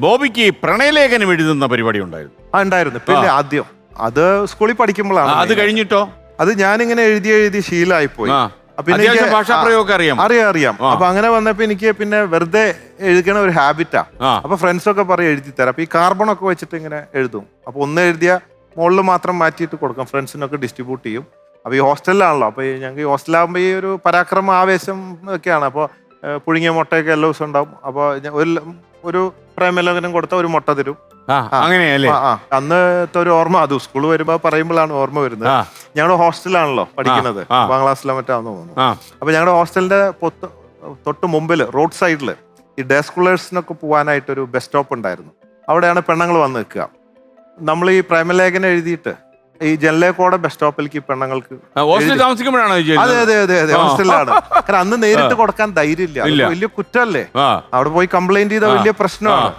ബോബിക്ക് പ്രണയലേഖനം എഴുതുന്ന പരിപാടി ഉണ്ടായിരുന്നു. ഉണ്ടായിരുന്നു. പിന്നെ ആദ്യം അത് സ്കൂളിൽ പഠിക്കുമ്പോഴാണ്. അത് കഴിഞ്ഞിട്ടോ? അത് ഞാനിങ്ങനെ എഴുതി ശീലമായിപ്പോയി. ഭാഷാപ്രയോഗമൊക്കെ അറിയാം. അറിയാം. അപ്പൊ അങ്ങനെ വന്നപ്പോ എനിക്ക് പിന്നെ വെറുതെ എഴുതണ ഒരു ഹാബിറ്റാ. അപ്പൊ ഫ്രണ്ട്സൊക്കെ പറയും എഴുതി തരാം. അപ്പൊ ഈ കാർബണൊക്കെ വെച്ചിട്ട് ഇങ്ങനെ എഴുതും. അപ്പൊ ഒന്ന് എഴുതിയ മുകളിൽ മാത്രം മാറ്റിയിട്ട് കൊടുക്കാം, ഫ്രണ്ട്സിനൊക്കെ ഡിസ്ട്രിബ്യൂട്ട് ചെയ്യും. അപ്പൊ ഈ ഹോസ്റ്റലിലാണല്ലോ, അപ്പൊ ഞങ്ങൾക്ക് ഈ ഹോസ്റ്റലാകുമ്പോ ഈ ഒരു പരാക്രമ ആവേശം ഒക്കെയാണ്. അപ്പോൾ പുഴുങ്ങിയ മുട്ടയൊക്കെ എല്ലാ ദിവസവും ഉണ്ടാവും. അപ്പോൾ ഒരു പ്രേമലേഖനം കൊടുത്ത ഒരു മുട്ട തരും. അങ്ങനെയല്ലേ? അന്നത്തെ ഒരു ഓർമ്മ, അത് സ്കൂൾ വരുമ്പോ പറയുമ്പോഴാണ് ഓർമ്മ വരുന്നത്. ഞങ്ങളുടെ ഹോസ്റ്റലാണല്ലോ പഠിക്കുന്നത്, ബംഗ്ലാസിലോ മറ്റാന്ന് തോന്നുന്നു. അപ്പൊ ഞങ്ങളുടെ ഹോസ്റ്റലിന്റെ തൊട്ട് മുമ്പിൽ റോഡ് സൈഡിൽ ഈ ഡേ സ്കൂളേഴ്സിനൊക്കെ പോകാനായിട്ടൊരു ബസ് സ്റ്റോപ്പ് ഉണ്ടായിരുന്നു. അവിടെയാണ് പെണ്ണുങ്ങൾ വന്ന് നിൽക്കുക. നമ്മൾ ഈ പ്രേമലേഖനം എഴുതിയിട്ട് ഈ ജനലേക്കോടെ ബസ് സ്റ്റോപ്പിലേക്ക് പെണ്ണുങ്ങൾക്ക് താമസിക്കുമ്പോഴാണോ? അതെ ഹോസ്റ്റലിലാണ്. കാരണം അന്ന് നേരിട്ട് കൊടുക്കാൻ ധൈര്യമില്ല, വലിയ കുറ്റല്ലേ. അവിടെ പോയി കംപ്ലൈന്റ് ചെയ്ത വലിയ പ്രശ്നമാണ്.